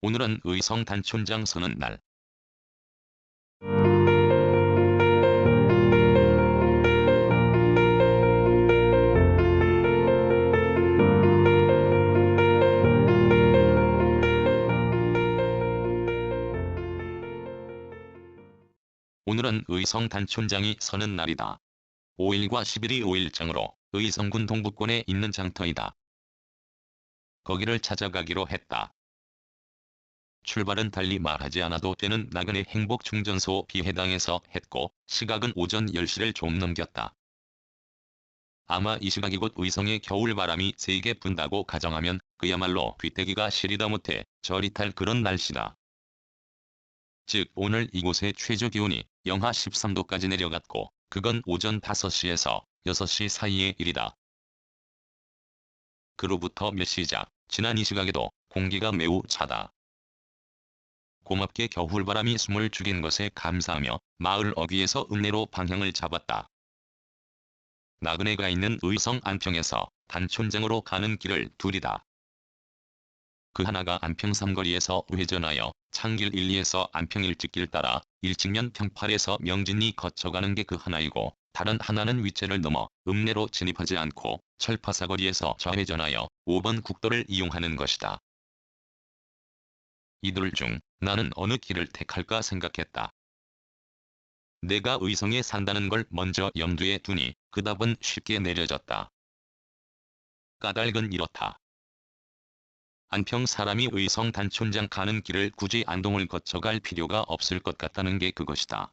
오늘은 의성 단촌장 서는 날. 오늘은 의성 단촌장이 서는 날이다. 5일과 10일이 5일장으로 의성군 동부권에 있는 장터이다. 거기를 찾아가기로 했다. 출발은 달리 말하지 않아도 되는 나그네 행복충전소 비회당에서 했고, 시각은 오전 10시를 좀 넘겼다. 아마 이 시각이 곧 의성의 겨울바람이 세게 분다고 가정하면 그야말로 귀때기가 시리다 못해 저리 탈 그런 날씨다. 즉 오늘 이곳의 최저기온이 영하 13도까지 내려갔고, 그건 오전 5시에서 6시 사이의 일이다. 그로부터 몇 시작, 지난 이 시각에도 공기가 매우 차다. 고맙게 겨울바람이 숨을 죽인 것에 감사하며 마을 어귀에서 읍내로 방향을 잡았다. 나그네가 있는 의성 안평에서 단촌장으로 가는 길을 둘이다. 그 하나가 안평 삼거리에서 우회전하여 창길 1, 2에서 안평 일찍길 따라 일직면 평팔에서 명진리 거쳐가는 게 그 하나이고, 다른 하나는 윗재를 넘어 읍내로 진입하지 않고 철파사거리에서 좌회전하여 5번 국도를 이용하는 것이다. 이들 중 나는 어느 길을 택할까 생각했다. 내가 의성에 산다는 걸 먼저 염두에 두니 그 답은 쉽게 내려졌다. 까닭은 이렇다. 안평 사람이 의성 단촌장 가는 길을 굳이 안동을 거쳐갈 필요가 없을 것 같다는 게 그것이다.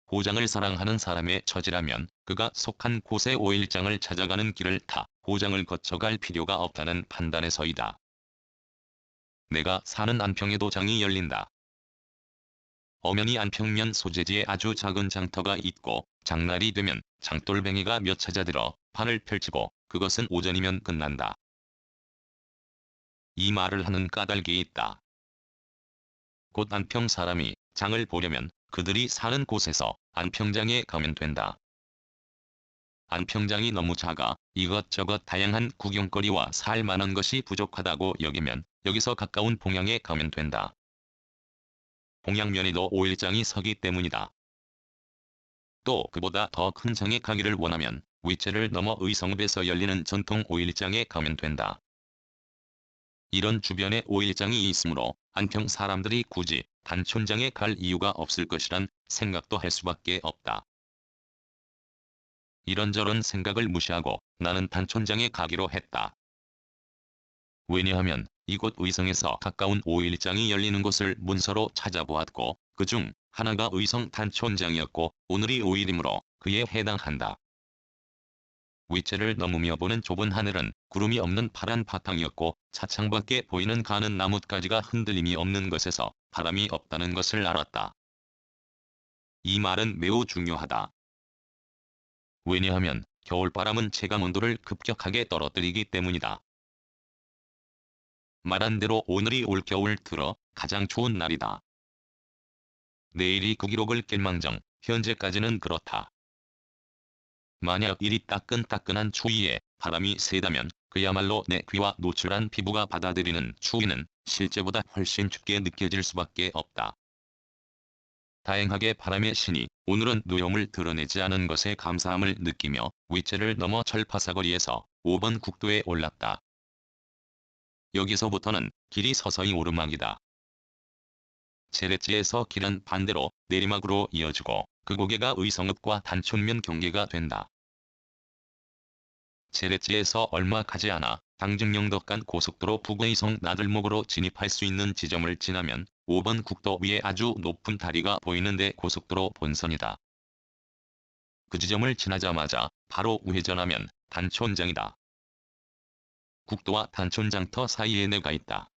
고장을 사랑하는 사람의 처지라면 그가 속한 곳의 오일장을 찾아가는 길을 타 고장을 거쳐갈 필요가 없다는 판단에서이다. 내가 사는 안평에도 장이 열린다. 엄연히 안평면 소재지에 아주 작은 장터가 있고, 장날이 되면 장돌뱅이가 몇 찾아들어 판을 펼치고 그것은 오전이면 끝난다. 이 말을 하는 까닭이 있다. 곧 안평 사람이 장을 보려면 그들이 사는 곳에서 안평장에 가면 된다. 안평장이 너무 작아 이것저것 다양한 구경거리와 살만한 것이 부족하다고 여기면 여기서 가까운 봉양에 가면 된다. 봉양면에도 오일장이 서기 때문이다. 또 그보다 더 큰 장에 가기를 원하면 윗재를 넘어 의성읍에서 열리는 전통 오일장에 가면 된다. 이런 주변에 오일장이 있으므로 안평 사람들이 굳이 단촌장에 갈 이유가 없을 것이란 생각도 할 수밖에 없다. 이런저런 생각을 무시하고 나는 단촌장에 가기로 했다. 왜냐하면 이곳 의성에서 가까운 오일장이 열리는 곳을 문서로 찾아보았고, 그중 하나가 의성 단촌장이었고 오늘이 5일이므로 그에 해당한다. 윗재를 넘으며 보는 좁은 하늘은 구름이 없는 파란 바탕이었고, 차창밖에 보이는 가는 나뭇가지가 흔들림이 없는 것에서 바람이 없다는 것을 알았다. 이 말은 매우 중요하다. 왜냐하면 겨울바람은 체감온도를 급격하게 떨어뜨리기 때문이다. 말한 대로 오늘이 올겨울 들어 가장 추운 날이다. 내일이 그 기록을 깰망정 현재까지는 그렇다. 만약 이리 따끈따끈한 추위에 바람이 세다면 그야말로 내 귀와 노출한 피부가 받아들이는 추위는 실제보다 훨씬 춥게 느껴질 수밖에 없다. 다행하게 바람의 신이 오늘은 누염을 드러내지 않은 것에 감사함을 느끼며 윗재를 넘어 철파사거리에서 5번 국도에 올랐다. 여기서부터는 길이 서서히 오르막이다. 제렛지에서 길은 반대로 내리막으로 이어지고 그 고개가 의성읍과 단촌면 경계가 된다. 제렛지에서 얼마 가지 않아 당직영덕간 고속도로 북의성 나들목으로 진입할 수 있는 지점을 지나면 5번 국도 위에 아주 높은 다리가 보이는데 고속도로 본선이다. 그 지점을 지나자마자 바로 우회전하면 단촌장이다. 국도와 단촌장터 사이에 내가 있다.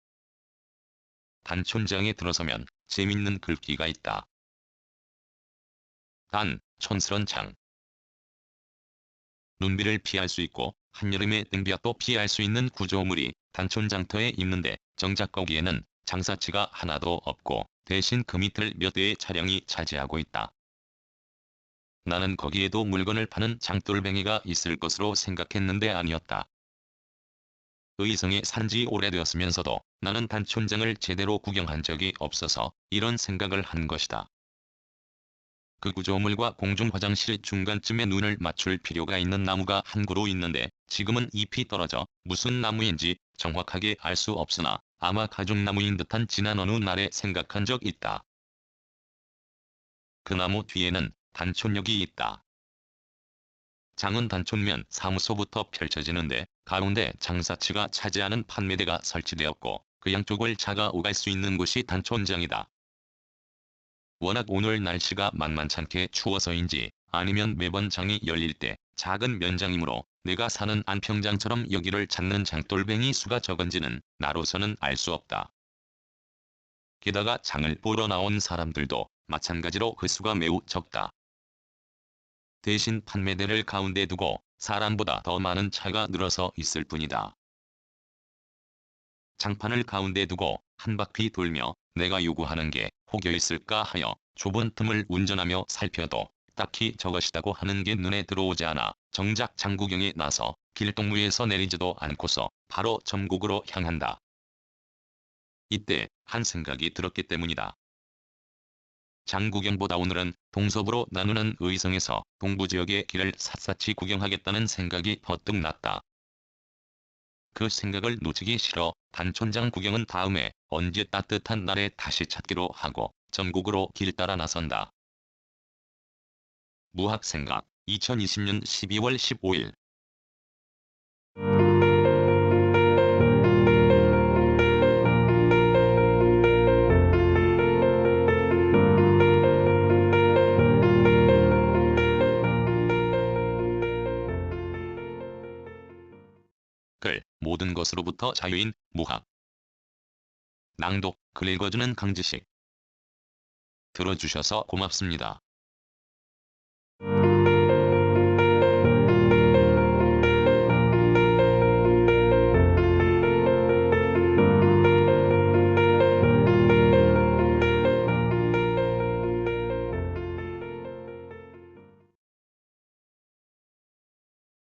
단촌장에 들어서면 재밌는 글귀가 있다. 단, 촌스런 장. 눈비를 피할 수 있고 한여름의 땡볕도 피할 수 있는 구조물이 단촌장터에 있는데, 정작 거기에는 장사치가 하나도 없고 대신 그 밑을 몇 대의 차량이 차지하고 있다. 나는 거기에도 물건을 파는 장돌뱅이가 있을 것으로 생각했는데 아니었다. 의성에 산지 오래되었으면서도 나는 단촌장을 제대로 구경한 적이 없어서 이런 생각을 한 것이다. 그 구조물과 공중 화장실 중간쯤에 눈을 맞출 필요가 있는 나무가 한 그루 있는데 지금은 잎이 떨어져 무슨 나무인지 정확하게 알 수 없으나 아마 가죽나무인 듯한 지난 어느 날에 생각한 적 있다. 그 나무 뒤에는 단촌역이 있다. 장은 단촌면 사무소부터 펼쳐지는데 가운데 장사치가 차지하는 판매대가 설치되었고 그 양쪽을 차가 오갈 수 있는 곳이 단촌장이다. 워낙 오늘 날씨가 만만찮게 추워서인지 아니면 매번 장이 열릴 때 작은 면장이므로 내가 사는 안평장처럼 여기를 찾는 장돌뱅이 수가 적은지는 나로서는 알 수 없다. 게다가 장을 보러 나온 사람들도 마찬가지로 그 수가 매우 적다. 대신 판매대를 가운데 두고 사람보다 더 많은 차가 늘어서 있을 뿐이다. 장판을 가운데 두고 한 바퀴 돌며 내가 요구하는 게 혹여 있을까 하여 좁은 틈을 운전하며 살펴도 딱히 저것이라고 하는 게 눈에 들어오지 않아 정작 장구경에 나서 길동무에서 내리지도 않고서 바로 전국으로 향한다. 이때 한 생각이 들었기 때문이다. 장구경보다 오늘은 동서부로 나누는 의성에서 동부지역의 길을 샅샅이 구경하겠다는 생각이 퍼뜩 났다. 그 생각을 놓치기 싫어 단촌장 구경은 다음에 언제 따뜻한 날에 다시 찾기로 하고 전국으로 길 따라 나선다. 무학생각 2020년 12월 15일 글 모든 것으로부터 자유인 무학 낭독 글 읽어주는 강지식 들어주셔서 고맙습니다.